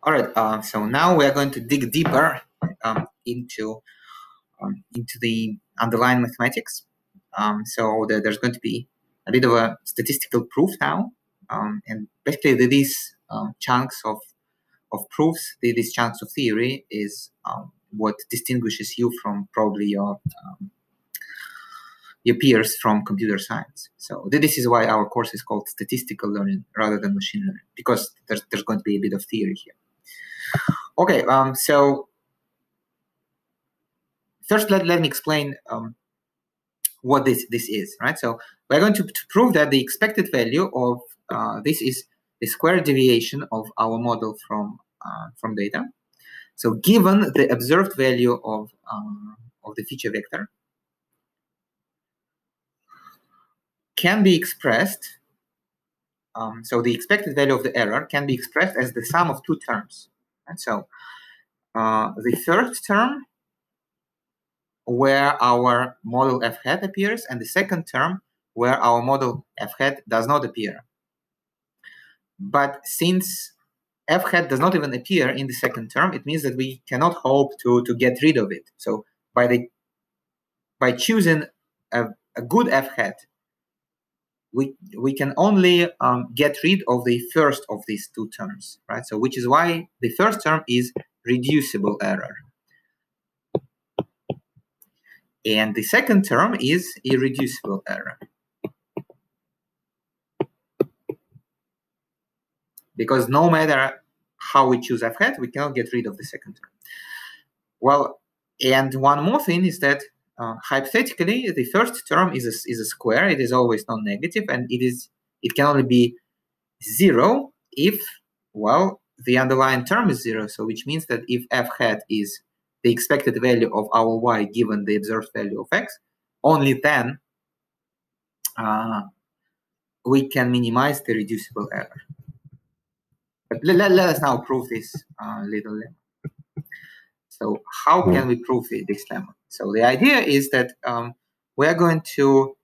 All right, so now we are going to dig deeper into the underlying mathematics. So there's going to be a bit of a statistical proof now, and basically these chunks of proofs, these chunks of theory is what distinguishes you from probably your peers from computer science. So this is why our course is called statistical learning rather than machine learning, because there's going to be a bit of theory here. Okay, so first let me explain what this is, right? So we're going to prove that the expected value of this is the square deviation of our model from data. So given the observed value of the feature vector can be expressed, so the expected value of the error can be expressed as the sum of two terms. And so the first term where our model f hat appears, and the second term where our model f hat does not appear. But since f hat does not even appear in the second term, it means that we cannot hope to get rid of it. So by choosing a good f hat, we can only get rid of the first of these two terms, right? So which is why the first term is reducible error. And the second term is irreducible error. Because no matter how we choose f hat, we cannot get rid of the second term. Well, and one more thing is that hypothetically, the first term is a square. It is always non-negative, and it can only be 0 if, well, the underlying term is 0. So which means that if f hat is the expected value of our y given the observed value of x, only then we can minimize the reducible error. But let us now prove this little lemma. So how can we prove this lemma? So the idea is that we are going to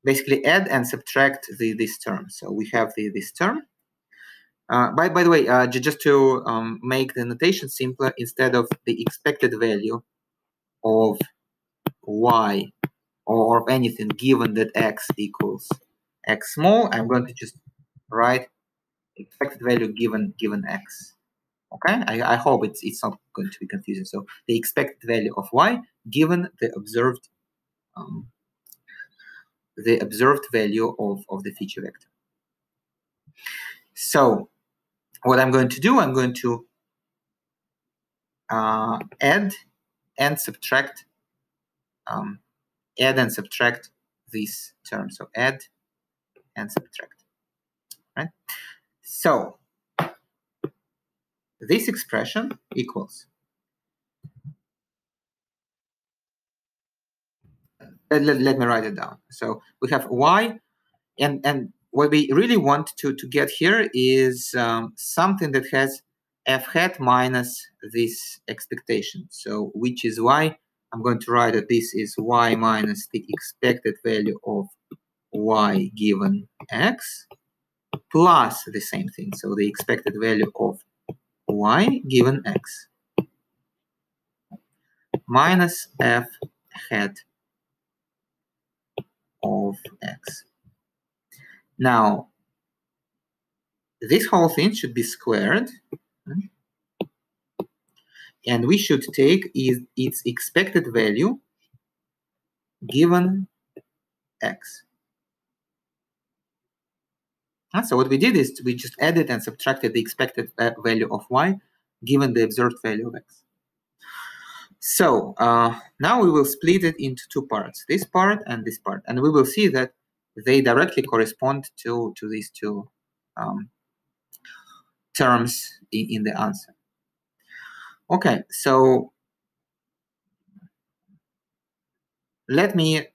basically add and subtract this term. So we have this term. By the way, just to make the notation simpler, instead of the expected value of y or of anything given that x equals x small, I'm going to just write expected value given x. Okay, I hope it's not going to be confusing. So the expected value of y given the observed value of the feature vector. So what I'm going to do, I'm going to add and subtract these terms. So add and subtract. Right. So this expression equals. Let me write it down. So we have y, and what we really want to get here is something that has f hat minus this expectation. So which is why I'm going to write that this is y minus the expected value of y given x plus the same thing. So the expected value of y given x minus f hat of x. Now, this whole thing should be squared, and we should take its expected value given x. So what we did is we just added and subtracted the expected value of y given the observed value of x. So now we will split it into two parts, this part and this part, and we will see that they directly correspond to these two terms in the answer. Okay, so let me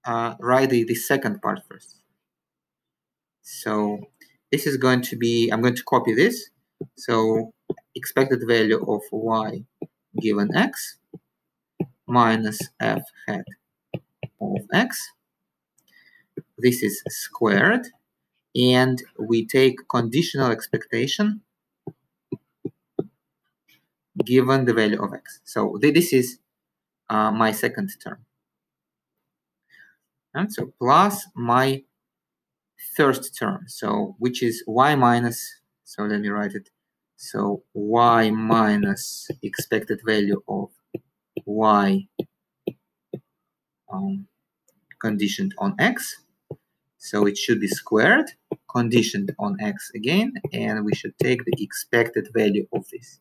write the second part first. So this is going to be, I'm going to copy this. So expected value of y given x minus f hat of x. This is squared, and we take conditional expectation given the value of x. So this is my second term. And so plus my third term, so which is y minus, so let me write it. So y minus expected value of y conditioned on x. So it should be squared, conditioned on x again, and we should take the expected value of this.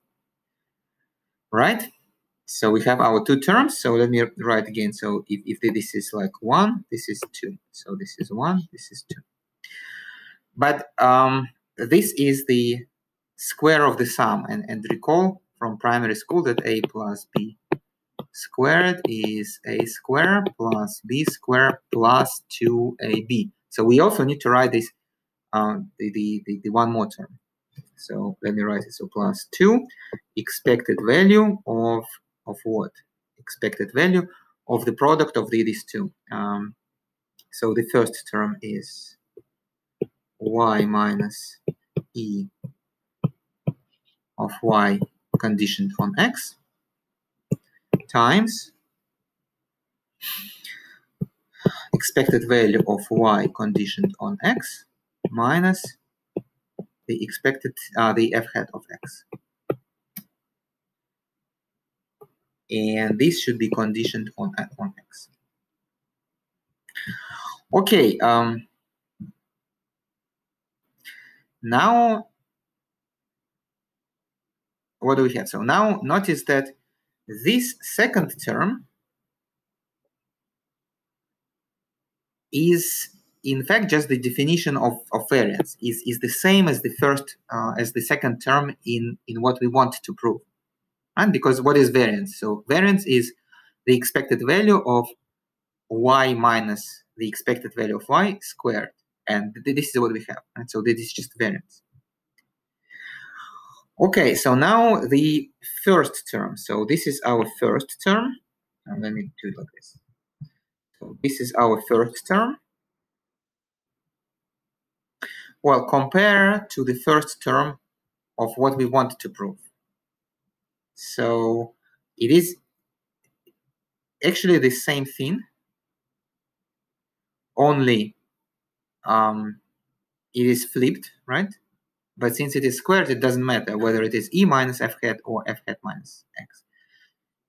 Right? So we have our two terms. So let me write again. So if this is like 1, this is 2. So this is 1, this is 2. But this is the square of the sum. And recall from primary school that a plus b squared is a square plus b squared plus 2ab. So we also need to write this, the one more term. So let me write it. So plus 2 expected value of what? Expected value of the product of these two. So the first term is y minus e of y conditioned on x times expected value of y conditioned on x minus the expected the f hat of x. And this should be conditioned on x. Okay, now what do we have? So now notice that this second term is in fact just the definition of variance, is the same as the first as the second term in what we want to prove. And because what is variance? So variance is the expected value of y minus the expected value of y squared, and this is what we have. And so this is just variance. Okay, so now the first term. So this is our first term. And let me do it like this. So this is our first term. Well, compare to the first term of what we want to prove. So it is actually the same thing, only it is flipped, right? But since it is squared, it doesn't matter whether it is e minus f hat or f hat minus x.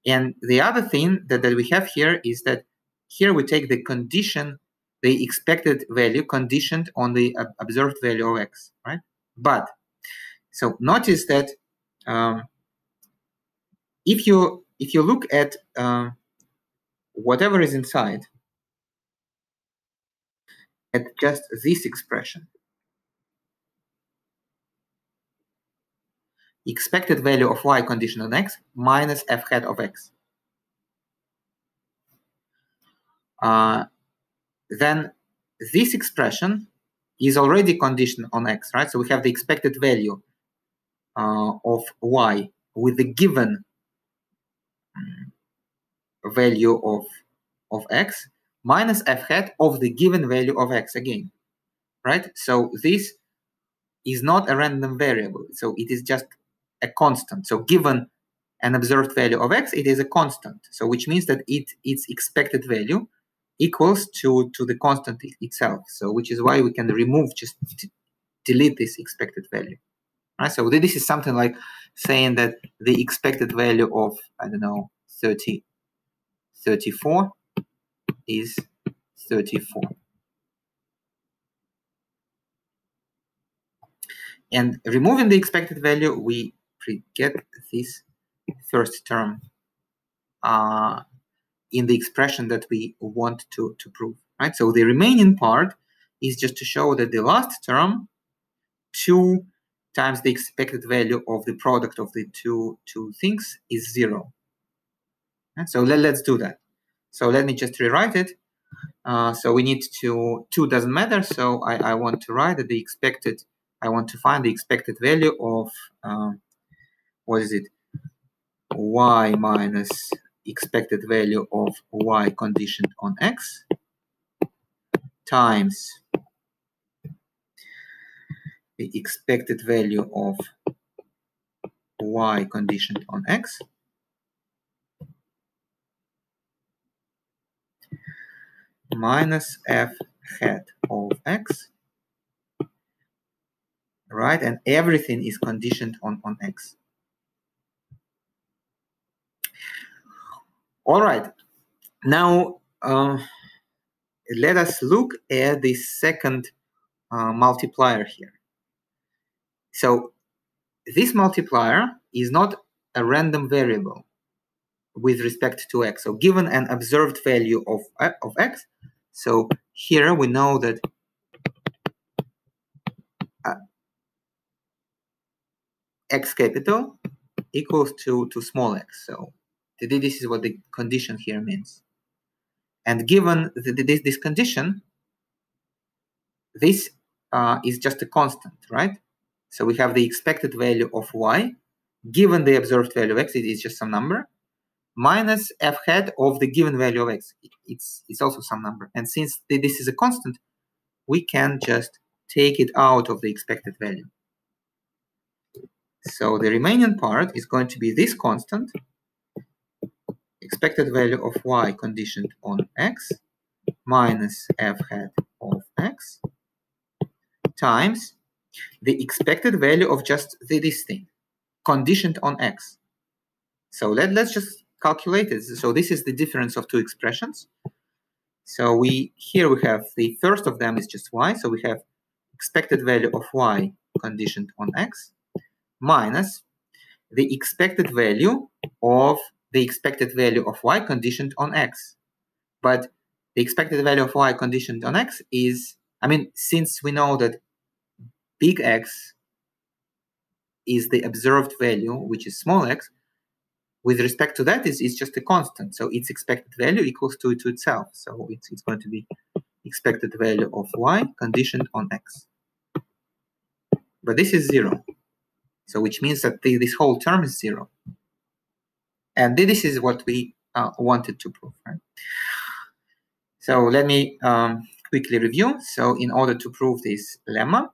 And the other thing that we have here is that here we take the condition, the expected value conditioned on the observed value of x, right? But so notice that if you look at whatever is inside, at just this expression, expected value of y conditional on x minus f hat of x, then this expression is already conditioned on x, right? So we have the expected value of y with the given value of x minus f hat of the given value of x again, right? So this is not a random variable, so it is just a constant. So given an observed value of x, it is a constant. So which means that its expected value equals to the constant itself. So which is why we can remove, just delete this expected value. Right? So this is something like saying that the expected value of, I don't know, 34 is 34. And removing the expected value, we get this first term in the expression that we want to prove. Right? So the remaining part is just to show that the last term, 2 times the expected value of the product of the two things, is 0. And so let's do that. So let me just rewrite it. So we need to, 2 doesn't matter, so I want to write that the expected, I want to find the expected value of, what is it, y minus expected value of y conditioned on x times the expected value of y conditioned on x minus f hat of x, right? And everything is conditioned on x. All right. Now, let us look at the second multiplier here. So this multiplier is not a random variable with respect to x. So given an observed value of x, so here we know that x capital equals to small x. So this is what the condition here means. And given this condition, this is just a constant, right? So we have the expected value of y, given the observed value of x, it is just some number, minus f hat of the given value of x. It's also some number. And since this is a constant, we can just take it out of the expected value. So the remaining part is going to be this constant, expected value of y conditioned on x, minus f hat of x, times the expected value of just this thing, conditioned on x. So let's just calculate it. So this is the difference of two expressions. So here we have the first of them is just y. So we have expected value of y conditioned on x minus the expected value of y conditioned on x. But the expected value of y conditioned on x is, I mean, since we know that big X is the observed value, which is small x, with respect to that, it's just a constant. So its expected value equals to itself. So it's going to be expected value of y conditioned on x. But this is 0. So which means that this whole term is 0. And this is what we wanted to prove, right? So let me quickly review. So in order to prove this lemma,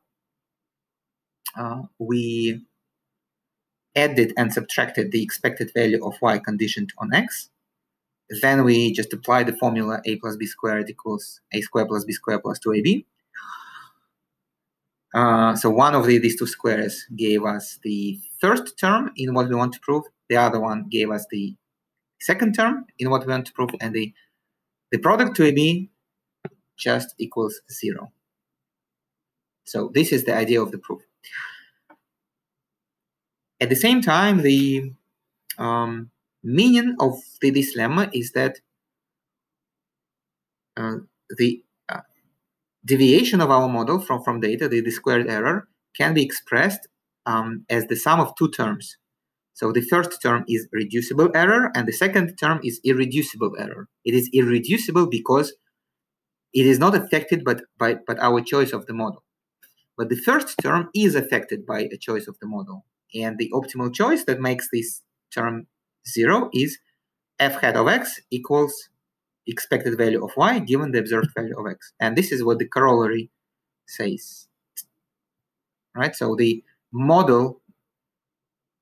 we added and subtracted the expected value of y conditioned on x. Then we just apply the formula a plus b squared equals a squared plus b squared plus 2ab. So one of these two squares gave us the first term in what we want to prove. The other one gave us the second term in what we want to prove. And the product 2ab just equals 0. So this is the idea of the proof. At the same time, the meaning of this lemma is that the deviation of our model from data, the squared error, can be expressed as the sum of two terms. So the first term is reducible error, and the second term is irreducible error. It is irreducible because it is not affected by our choice of the model. But the first term is affected by a choice of the model. And the optimal choice that makes this term 0 is f hat of x equals expected value of y given the observed value of x. And this is what the corollary says. Right? So the model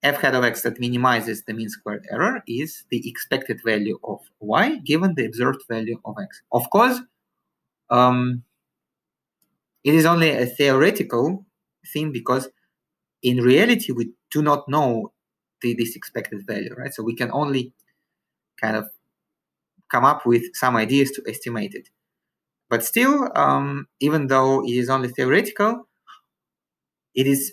f hat of x that minimizes the mean squared error is the expected value of y given the observed value of x. Of course, it is only a theoretical thing because in reality we do not know this expected value, right? So we can only kind of come up with some ideas to estimate it. But still, even though it is only theoretical, it is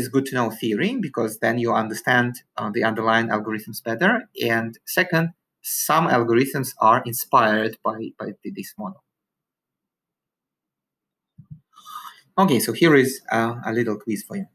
good to know theory because then you understand the underlying algorithms better. And second, some algorithms are inspired by this model. Okay, so here is a little quiz for you.